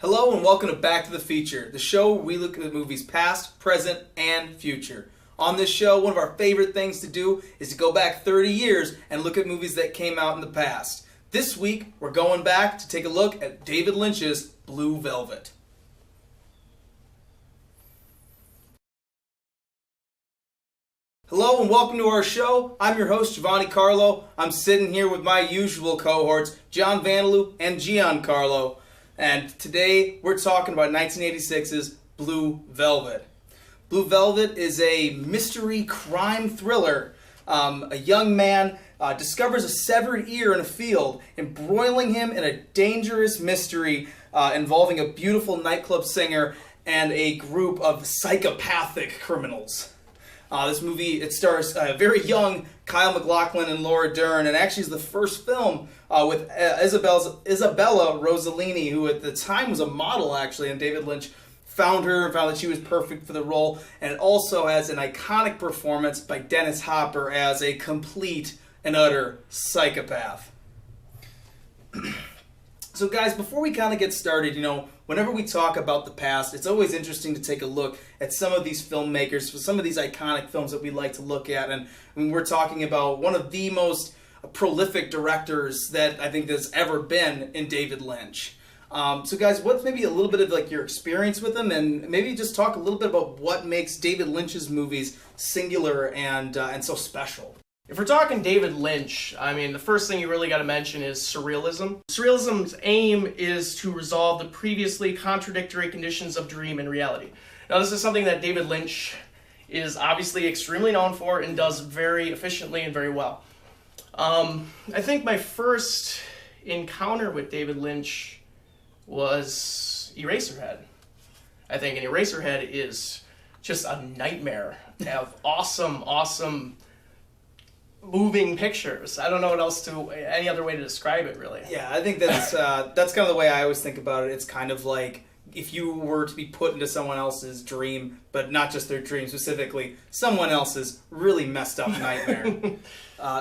Hello and welcome to Back to the Feature, the show where we look at movies past, present, and future. On this show, one of our favorite things to do is to go back 30 years and look at movies that came out in the past. This week, we're going back to take a look at David Lynch's Blue Velvet. Hello and welcome to our show. I'm your host, Giovanni Carlo. I'm sitting here with my usual cohorts, John Vandeloo and Giancarlo. And today we're talking about 1986's Blue Velvet. Blue Velvet is a mystery crime thriller. A young man discovers a severed ear in a field, embroiling him in a dangerous mystery involving a beautiful nightclub singer and a group of psychopathic criminals. This movie, it stars very young Kyle MacLachlan and Laura Dern, and actually is the first film with Isabella Rossellini, who at the time was a model, actually, and David Lynch found her and found that she was perfect for the role. And it also has an iconic performance by Dennis Hopper as a complete and utter psychopath. So guys, before we kind of get started, whenever we talk about the past, it's always interesting to take a look at some of these filmmakers, some of these iconic films that we like to look at. And we're talking about one of the most prolific directors that I think there's ever been in David Lynch. So guys, what's maybe a little bit of like your experience with him, and maybe just talk a little bit about what makes David Lynch's movies singular and so special. If we're talking David Lynch, the first thing you really got to mention is Surrealism. Surrealism's aim is to resolve the previously contradictory conditions of dream and reality. Now, this is something that David Lynch is obviously extremely known for and does very efficiently and very well. I think my first encounter with David Lynch was Eraserhead. I think an Eraserhead is just a nightmare of awesome moving pictures. I don't know any other way to describe it, really. Yeah, I think that's kind of the way I always think about it. It's kind of like if you were to be put into someone else's dream, but not just their dream, specifically someone else's really messed up nightmare.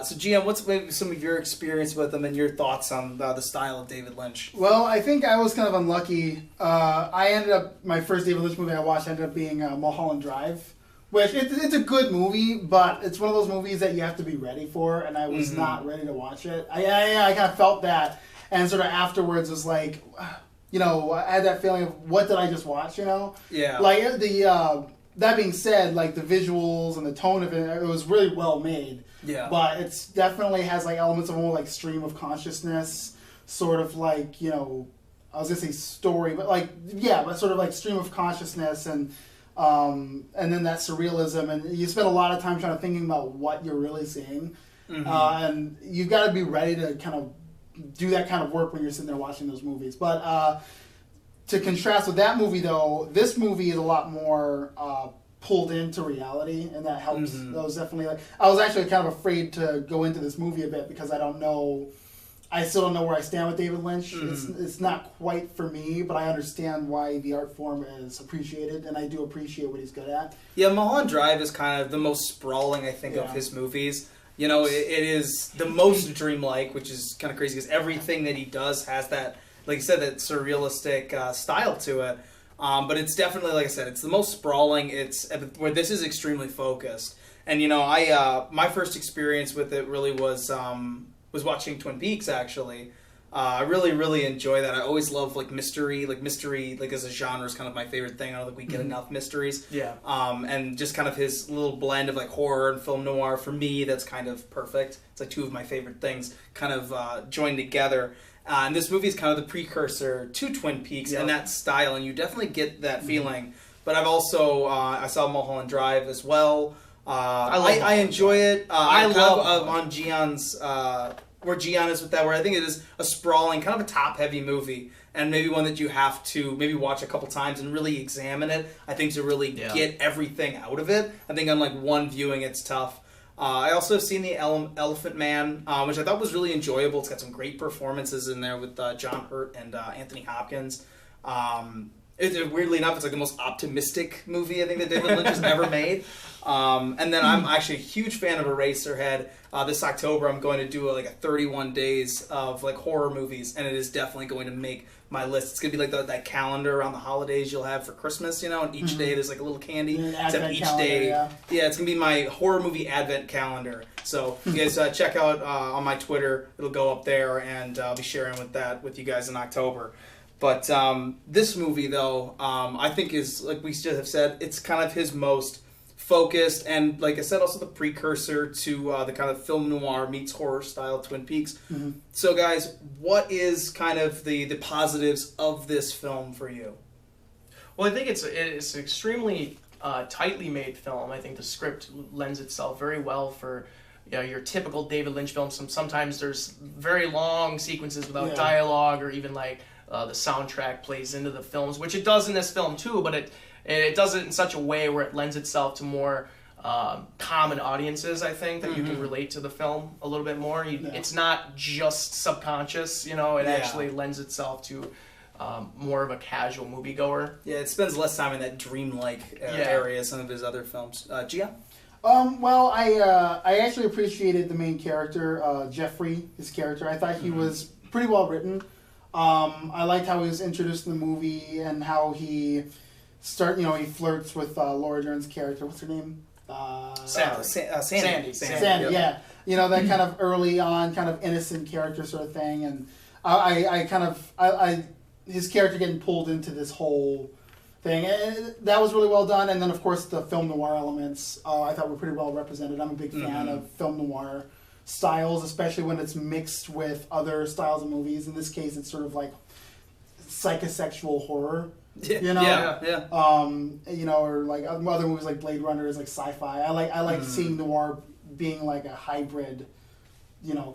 So Gian, what's maybe some of your experience with them and your thoughts on the style of David Lynch? Well, I think I was kind of unlucky. My first David Lynch movie I watched ended up being Mulholland Drive. Which, it's a good movie, but it's one of those movies that you have to be ready for, and I was not ready to watch it. I kind of felt that, and sort of afterwards was like, I had that feeling of, what did I just watch, Yeah. Like, that being said, like, the visuals and the tone of it was really well made. Yeah. But it's definitely has, like, elements of more, like, stream of consciousness, sort of like, I was going to say story, but, like, yeah, but sort of like stream of consciousness and then that surrealism, and you spend a lot of time trying to thinking about what you're really seeing, and you've got to be ready to kind of do that kind of work when you're sitting there watching those movies. But to contrast with that movie, though, this movie is a lot more pulled into reality, and that helps. That was definitely I was actually kind of afraid to go into this movie a bit because I still don't know where I stand with David Lynch. It's not quite for me, but I understand why the art form is appreciated, and I do appreciate what he's good at. Yeah, Mulholland Drive is kind of the most sprawling, I think, of his movies. It is the most dreamlike, which is kind of crazy because everything that he does has that, like you said, that surrealistic style to it. But it's definitely, like I said, it's the most sprawling. It's where this is extremely focused. And my first experience with it really was watching Twin Peaks, actually. I really, really enjoy that. I always love mystery as a genre is kind of my favorite thing. I don't think we get enough mysteries. Yeah. And just kind of his little blend of horror and film noir, for me, that's kind of perfect. It's like two of my favorite things kind of joined together. And this movie is kind of the precursor to Twin Peaks and that style, and you definitely get that feeling. But I've also, I saw Mulholland Drive as well. I enjoy it. I love on Gian's where Gian is with that, where I think it is a sprawling, kind of a top-heavy movie, and maybe one that you have to maybe watch a couple times and really examine it. I think to really get everything out of it. I think on one viewing, it's tough. I also have seen The Elephant Man, which I thought was really enjoyable. It's got some great performances in there with John Hurt and Anthony Hopkins. weirdly enough, it's like the most optimistic movie I think that David Lynch has ever made. And then I'm actually a huge fan of Eraserhead. This October, I'm going to do like a 31 days of like horror movies, and it is definitely going to make my list. It's gonna be like that calendar around the holidays you'll have for Christmas, and each day there's like a little candy. Except each calendar, day, yeah, it's gonna be my horror movie advent calendar. So you guys check out on my Twitter. It'll go up there, and I'll be sharing with you guys in October. But this movie, though, I think is, like we just have said, it's kind of his most focused, and like I said, also the precursor to the kind of film noir meets horror style Twin Peaks. So guys, what is kind of the positives of this film for you? Well, I think it's an extremely tightly made film. I think the script lends itself very well for your typical David Lynch film. Sometimes there's very long sequences without dialogue, or even like the soundtrack plays into the films, which it does in this film too, but it does it in such a way where it lends itself to more common audiences, I think, that you can relate to the film a little bit more. It's not just subconscious, it actually lends itself to more of a casual moviegoer. Yeah, it spends less time in that dreamlike area as some of his other films. Gia? Well, I actually appreciated the main character, Jeffrey, his character. I thought he was pretty well written. I liked how he was introduced in the movie and how he he flirts with Laura Dern's character. What's her name? Sandy. Sandy, yeah. That kind of early on, kind of innocent character sort of thing, and I his character getting pulled into this whole thing. And that was really well done. And then, of course, the film noir elements I thought were pretty well represented. I'm a big fan of film noir styles, especially when it's mixed with other styles of movies. In this case, it's sort of like psychosexual horror. Or like other movies like Blade Runner is like sci-fi. I like seeing noir being like a hybrid,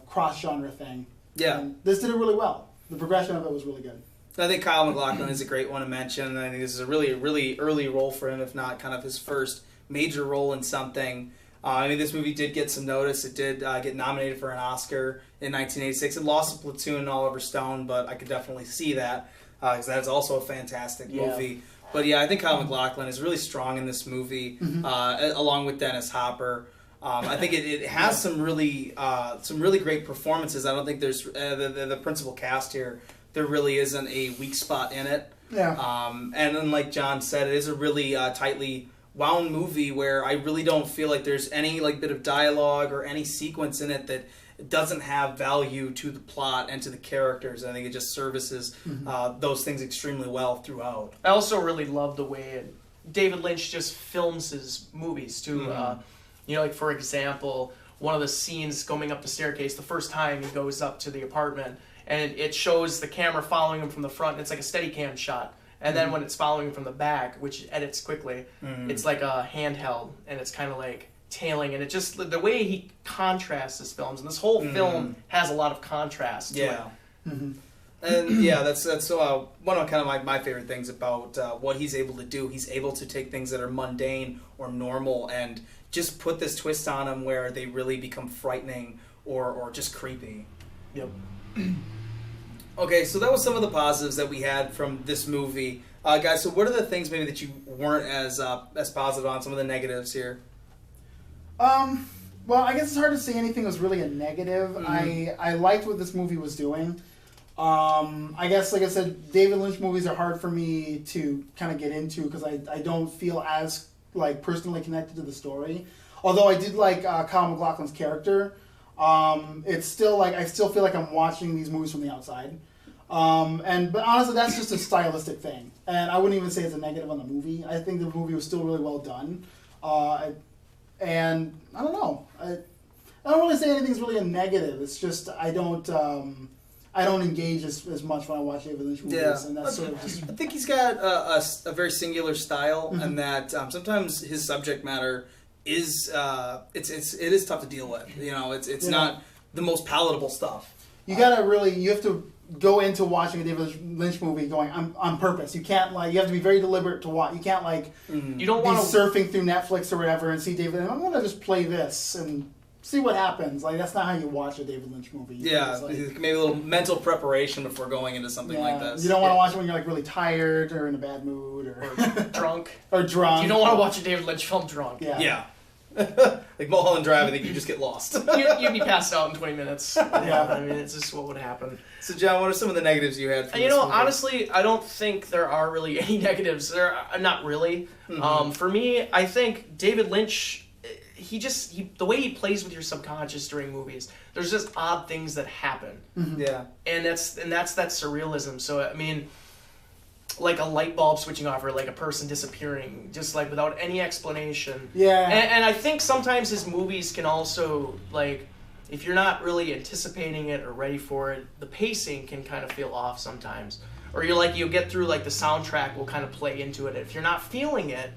cross genre thing. Yeah, and this did it really well. The progression of it was really good. I think Kyle MacLachlan is a great one to mention. I think this is a really, really early role for him, if not kind of his first major role in something. This movie did get some notice. It did get nominated for an Oscar in 1986. It lost to Platoon and Oliver Stone, but I could definitely see that because that is also a fantastic movie. But I think Kyle MacLachlan is really strong in this movie, along with Dennis Hopper. I think it has some really great performances. I don't think there's the principal cast here. There really isn't a weak spot in it. Yeah. And then, like John said, it is a really tightly wound movie where I really don't feel like there's any bit of dialogue or any sequence in it that doesn't have value to the plot and to the characters. I think it just services those things extremely well throughout. I also really love the way David Lynch just films his movies too. Like for example, one of the scenes going up the staircase, the first time he goes up to the apartment, and it shows the camera following him from the front, and it's like a Steadicam shot. And then when it's following him from the back, which edits quickly, it's like a handheld, and it's kind of like tailing, and it just, the way he contrasts his films, and this whole film has a lot of contrast to it. And that's one of kind of my favorite things about what he's able to do. He's able to take things that are mundane or normal and just put this twist on them where they really become frightening or just creepy. Yep. Okay, so that was some of the positives that we had from this movie. Guys, so what are the things maybe that you weren't as positive on, some of the negatives here? Well, I guess it's hard to say anything was really a negative. I liked what this movie was doing. I guess, like I said, David Lynch movies are hard for me to kind of get into because I don't feel as personally connected to the story. Although I did like Kyle MacLachlan's character. It's still I still feel like I'm watching these movies from the outside. But honestly, that's just a stylistic thing, and I wouldn't even say it's a negative on the movie. I think the movie was still really well done, and I don't know. I don't really say anything's really a negative. It's just I don't engage as much when I watch David Lynch movies, and that's sort of just. I think he's got a very singular style, and that sometimes his subject matter is it is tough to deal with. It's not the most palatable stuff. You have to go into watching a David Lynch movie going on purpose. You can't you have to be very deliberate to watch. You can't you don't want to surfing through Netflix or whatever and see David. I'm going to just play this and see what happens. Like, that's not how you watch a David Lynch movie. Yeah, Like, maybe a little mental preparation before going into something like this. You don't want to watch it when you're like really tired or in a bad mood or drunk. or drunk. You don't want to watch a David Lynch film drunk. Yeah. Like Mulholland Drive, I think you just get lost. You'd be passed out in 20 minutes. Yeah, I mean, it's just what would happen. So, John, what are some of the negatives you had? From You this know, movie? honestly, I don't think there are really any negatives. There are not really. For me, I think David Lynch, the way he plays with your subconscious during movies, there's just odd things that happen. Yeah. And that's that surrealism. So I mean, like a light bulb switching off or like a person disappearing, just like without any explanation. Yeah. And I think sometimes his movies can also, like, if you're not really anticipating it or ready for it, the pacing can kind of feel off sometimes. Or you'll get through, like, the soundtrack will kind of play into it. If you're not feeling it,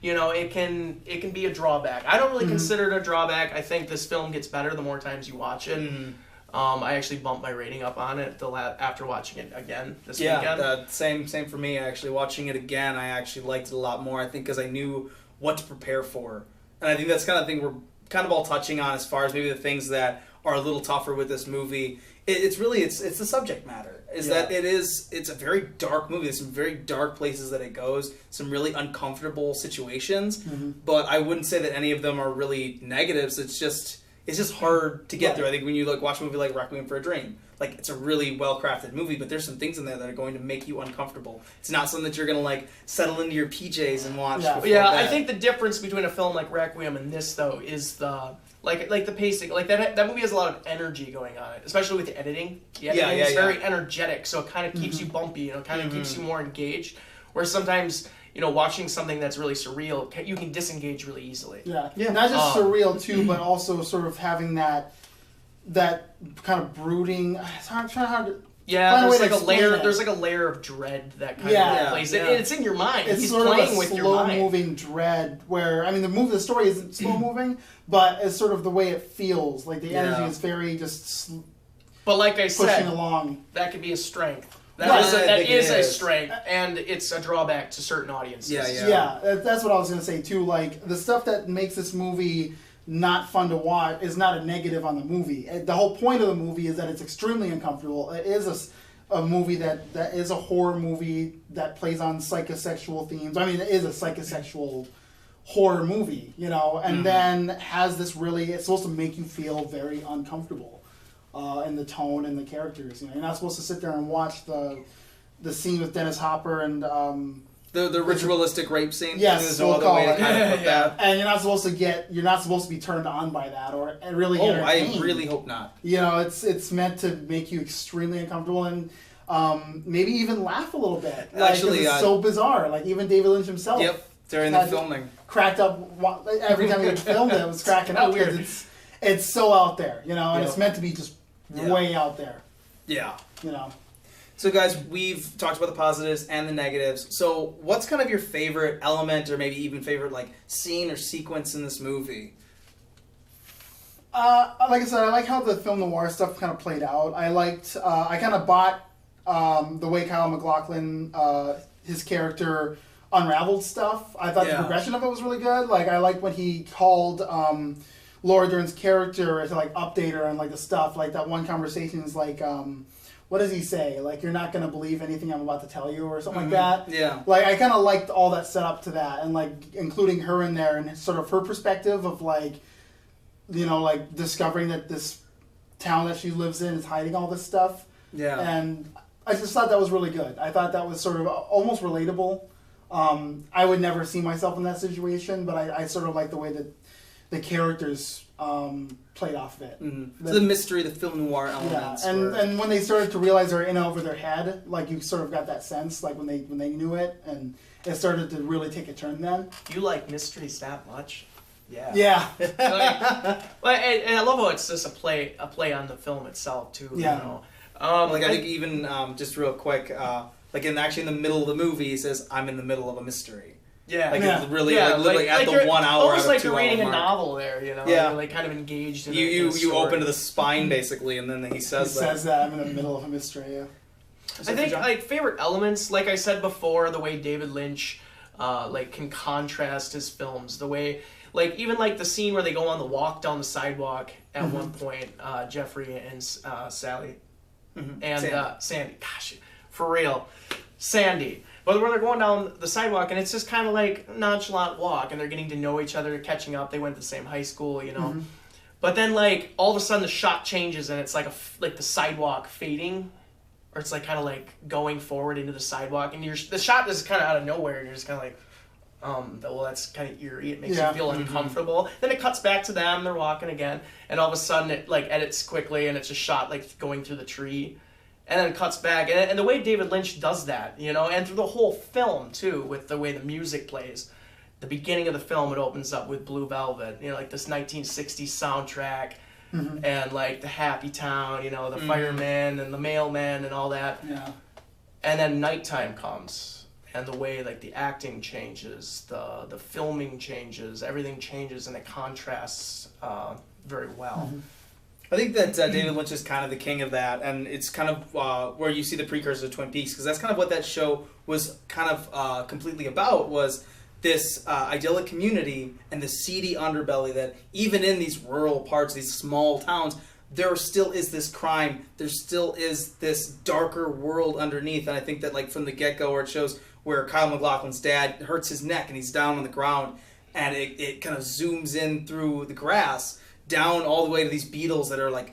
you know, it can be a drawback. I don't really consider it a drawback. I think this film gets better the more times you watch it. I actually bumped my rating up on it after watching it again this weekend. Yeah, same for me. Actually, watching it again, I actually liked it a lot more. I think because I knew what to prepare for, and I think that's kind of thing we're kind of all touching on as far as maybe the things that are a little tougher with this movie. It's the subject matter. That it's a very dark movie. There's some very dark places that it goes. Some really uncomfortable situations, but I wouldn't say that any of them are really negatives. It's just hard to get through. I think when you watch a movie like Requiem for a Dream, like, it's a really well-crafted movie, but there's some things in there that are going to make you uncomfortable. It's not something that you're going to, like, settle into your PJs and watch. Yeah, before bed. I think the difference between a film like Requiem and this, though, is the the pacing. Like, that movie has a lot of energy going on it, especially with the editing. The editing is very energetic, so it kind of keeps you bumpy, you know, kind of keeps you more engaged. Where sometimes, you know, watching something that's really surreal, you can disengage really easily. Yeah. Not just surreal too, but also sort of having that kind of brooding. It's hard to. Yeah, there's like a layer. There's like a layer of dread that kind of plays. Yeah. It's in your mind. It's He's sort playing of a with your mind. slow-moving dread. Where I mean, the story isn't slow-moving, but it's sort of the way it feels. Like the energy is very just. But like I said, pushing along. That could be a strength. That is a strength, and it's a drawback to certain audiences. Yeah, that's what I was going to say, too. Like, the stuff that makes this movie not fun to watch is not a negative on the movie. The whole point of the movie is that it's extremely uncomfortable. It is a movie that is a horror movie that plays on psychosexual themes. I mean, it is a psychosexual horror movie, you know, and then has this it's supposed to make you feel very uncomfortable. In the tone and the characters, you know, you're not supposed to sit there and watch the scene with Dennis Hopper and the ritualistic rape scene. Yes, there's no other way to kind of put that. And you're not supposed to be turned on by that or really entertained. I really hope not. You know, it's meant to make you extremely uncomfortable and maybe even laugh a little bit. Like, actually, it's so bizarre. Like, even David Lynch himself. Yep, during the filming, cracked up every time he filmed it. It was cracking up because it's so out there, you know, and it's meant to be just. Way out there. Yeah. You know. So, guys, we've talked about the positives and the negatives. So, what's kind of your favorite element or maybe even favorite, like, scene or sequence in this movie? Like I said, I like how the film noir stuff kind of played out. I kind of bought the way Kyle MacLachlan, his character, unraveled stuff. I thought the progression of it was really good. Like, I liked when he called... Laura Dern's character to like update her on like the stuff, like that one conversation is like what does he say, like, you're not going to believe anything I'm about to tell you or something like that. Like, I kind of liked all that setup to that and like including her in there and sort of her perspective of like, you know, like discovering that this town that she lives in is hiding all this stuff. And I just thought that was really good. I thought that was sort of almost relatable. I would never see myself in that situation, but I sort of like the way that the characters played off of it. So the mystery, the film noir elements. Yeah, and when they started to realize they're in over their head, like you sort of got that sense, like when they knew it, and it started to really take a turn then. You like mysteries that much? Yeah. Yeah. And I love how it's just a play on the film itself too. Yeah. You know? I think even just real quick, like in the middle of the movie, he says, "I'm in the middle of a mystery." Yeah, like it's really, literally at the 1 hour. Almost out of like 2 you're reading hour a mark. novel there, you know. Yeah, you're like kind of engaged. In you open to the spine basically, and then he says that. Says that I'm in the middle of a mystery. Yeah. I think like favorite elements, like I said before, the way David Lynch, like can contrast his films, the way Like, even like the scene where they go on the walk down the sidewalk at one point, Jeffrey and Sally and Sandy. Gosh, for real. Sandy. But where they're going down the sidewalk, and it's just kind of like nonchalant walk, and they're getting to know each other, catching up. They went to the same high school, you know. But then, like, all of a sudden the shot changes, and it's like like the sidewalk fading, or it's like kind of like going forward into the sidewalk, and the shot is kind of out of nowhere, and you're just kind of like, well, that's kind of eerie. It makes you feel uncomfortable. Then it cuts back to them. They're walking again, and all of a sudden it like edits quickly, and it's a shot like going through the tree. And then it cuts back. And the way David Lynch does that, you know, and through the whole film, too, with the way the music plays. The beginning of the film, it opens up with Blue Velvet, you know, like this 1960s soundtrack, and, like, the happy town, you know, the fireman and the mailman and all that. Yeah. And then nighttime comes, and the way, like, the acting changes, the filming changes, everything changes, and it contrasts very well. I think that David Lynch is kind of the king of that, and it's kind of where you see the precursor to Twin Peaks, because that's kind of what that show was kind of completely about, was this idyllic community and the seedy underbelly that even in these rural parts, these small towns, there still is this crime, there still is this darker world underneath, and I think that like from the get-go where it shows where Kyle MacLachlan's dad hurts his neck and he's down on the ground, and it kind of zooms in through the grass, down all the way to these beetles that are like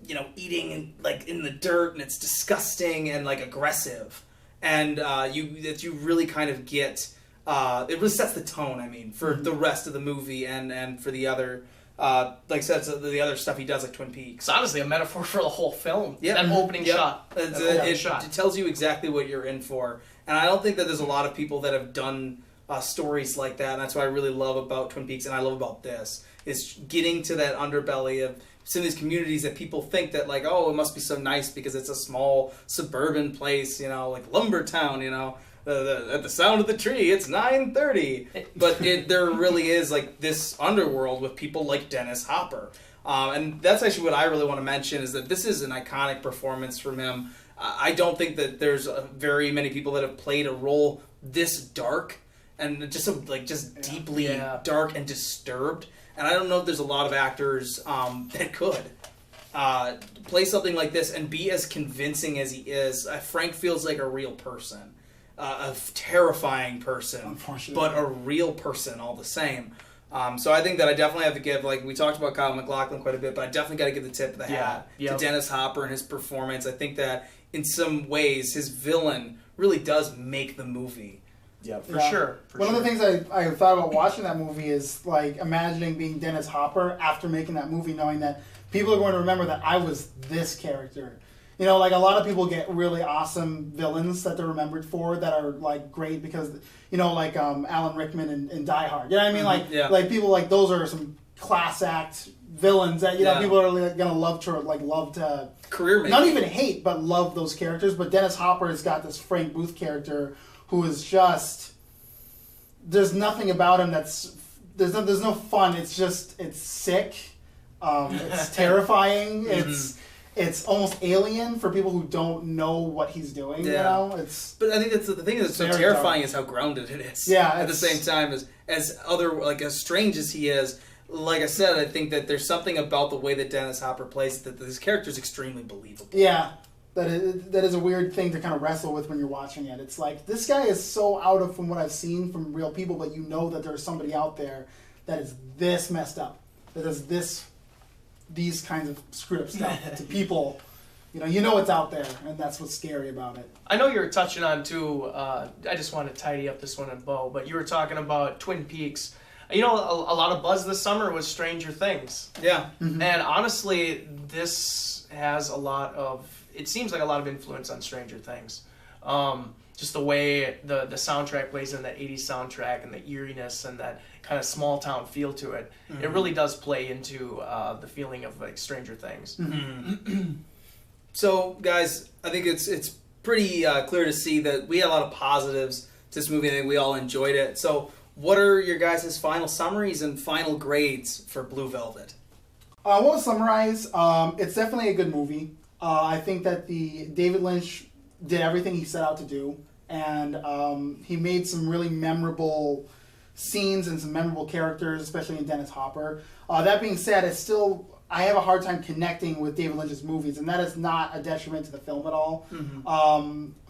you know, eating like in the dirt, and it's disgusting and like aggressive, and you really kind of get it really sets the tone. I mean, for the rest of the movie and for the other like I said, the other stuff he does, like Twin Peaks. It's honestly a metaphor for the whole film. Yep. That opening shot. It tells you exactly what you're in for, and I don't think that there's a lot of people that have done stories like that, and that's what I really love about Twin Peaks, and I love about this. Is getting to that underbelly of some of these communities that people think that like, oh, it must be so nice because it's a small suburban place, you know, like Lumbertown, you know, at the sound of the tree, it's 9:30. But there really is like this underworld with people like Dennis Hopper. And that's actually what I really want to mention, is that this is an iconic performance from him. I don't think that there's very many people that have played a role this dark and just deeply dark and disturbed. And I don't know if there's a lot of actors that could play something like this and be as convincing as he is. Frank feels like a real person, a terrifying person, but a real person all the same. So I think that I definitely have to give, like we talked about Kyle MacLachlan quite a bit, but I definitely got to give the tip of the hat to Dennis Hopper and his performance. I think that in some ways his villain really does make the movie. Yeah, for sure. One of the things I thought about watching that movie is like imagining being Dennis Hopper after making that movie, knowing that people are going to remember that I was this character. You know, like a lot of people get really awesome villains that they're remembered for that are like great because, you know, like Alan Rickman in Die Hard. You know what I mean? Like people like those are some class act villains that you know people are like, gonna love to career make. Not even hate, but love those characters. But Dennis Hopper has got this Frank Booth character who is just, there's nothing about him that's, there's no fun. It's just, it's sick. It's terrifying. It's almost alien for people who don't know what he's doing. You know, But I think that's the thing that's so terrifying is how grounded it is. Yeah. At the same time as other, like as strange as he is, like I said, I think that there's something about the way that Dennis Hopper plays that this character is extremely believable. Yeah. That is a weird thing to kind of wrestle with when you're watching it. It's like, this guy is so out of from what I've seen from real people, but you know that there's somebody out there that is this messed up, that does these kinds of screwed up stuff to people. You know it's out there, and that's what's scary about it. I know you were touching on, too, I just want to tidy up this one in bow, but you were talking about Twin Peaks. You know, a lot of buzz this summer was Stranger Things. Yeah. And honestly, this has it seems like a lot of influence on Stranger Things. Just the way the soundtrack plays in that 80s soundtrack and the eeriness and that kind of small town feel to it. It really does play into the feeling of like Stranger Things. So, guys, I think it's pretty clear to see that we had a lot of positives to this movie. I think we all enjoyed it. So, what are your guys' final summaries and final grades for Blue Velvet? I want to summarize. It's definitely a good movie. I think that David Lynch did everything he set out to do, and he made some really memorable scenes and some memorable characters, especially in Dennis Hopper. That being said, I have a hard time connecting with David Lynch's movies, and that is not a detriment to the film at all.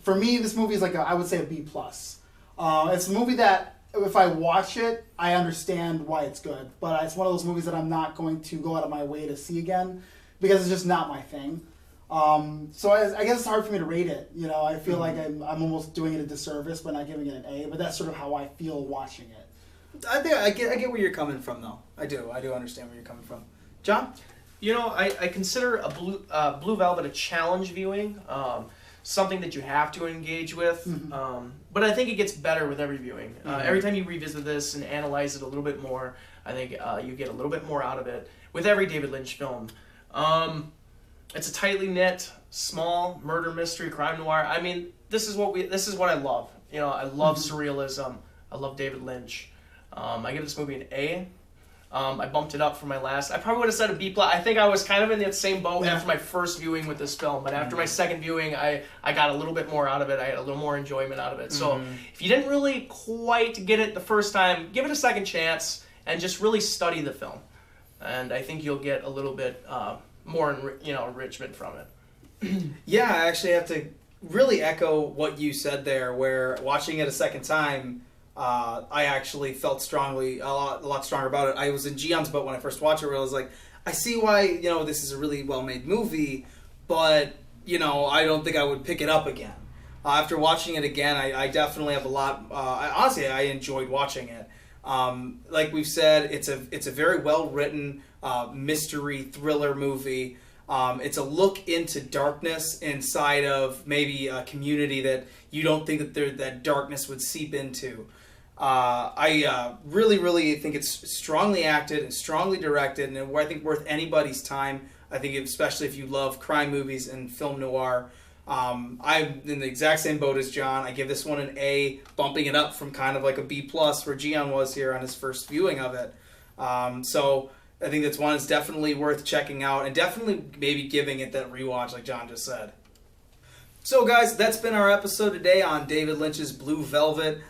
For me, this movie is I would say a B+. It's a movie that, if I watch it, I understand why it's good, but it's one of those movies that I'm not going to go out of my way to see again, because it's just not my thing. So I guess it's hard for me to rate it. I feel like I'm almost doing it a disservice by not giving it an A, but that's sort of how I feel watching it. I get where you're coming from, though. I do understand where you're coming from. John? I consider a Blue Velvet a challenge viewing, something that you have to engage with. But I think it gets better with every viewing. Every time you revisit this and analyze it a little bit more, I think you get a little bit more out of it with every David Lynch film. It's a tightly knit, small murder mystery, crime noir. I mean, this is what I love. I love surrealism. I love David Lynch. I give this movie an A. I bumped it up from my last. I probably would have said a B+. I think I was kind of in that same boat after my first viewing with this film, but after my second viewing, I got a little bit more out of it. I had a little more enjoyment out of it. So if you didn't really quite get it the first time, give it a second chance and just really study the film, and I think you'll get a little bit more enrichment from it. Yeah, I actually have to really echo what you said there, where watching it a second time, I actually felt a lot stronger about it. I was in Gion's boat when I first watched it, where I was like, I see why, this is a really well-made movie, but, I don't think I would pick it up again. After watching it again, I definitely have a lot, honestly, I enjoyed watching it. Like we've said, it's a very well-written mystery thriller movie. It's a look into darkness inside of maybe a community that you don't think that darkness would seep into. I really, really think it's strongly acted and strongly directed, and I think worth anybody's time. I think especially if you love crime movies and film noir. I'm in the exact same boat as John. I give this one an A, bumping it up from kind of like a B+ where Gian was here on his first viewing of it. So I think that's one that's definitely worth checking out, and definitely maybe giving it that rewatch like John just said. So guys, that's been our episode today on David Lynch's Blue Velvet.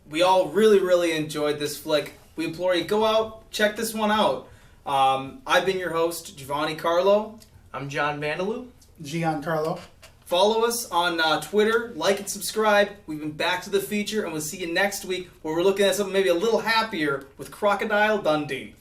We all really, really enjoyed this flick. We implore you, go out, check this one out. I've been your host, Giovanni Carlo. I'm John Vandeloo. Giancarlo. Follow us on Twitter, like and subscribe. We've been Back to the Feature, and we'll see you next week where we're looking at something maybe a little happier with Crocodile Dundee.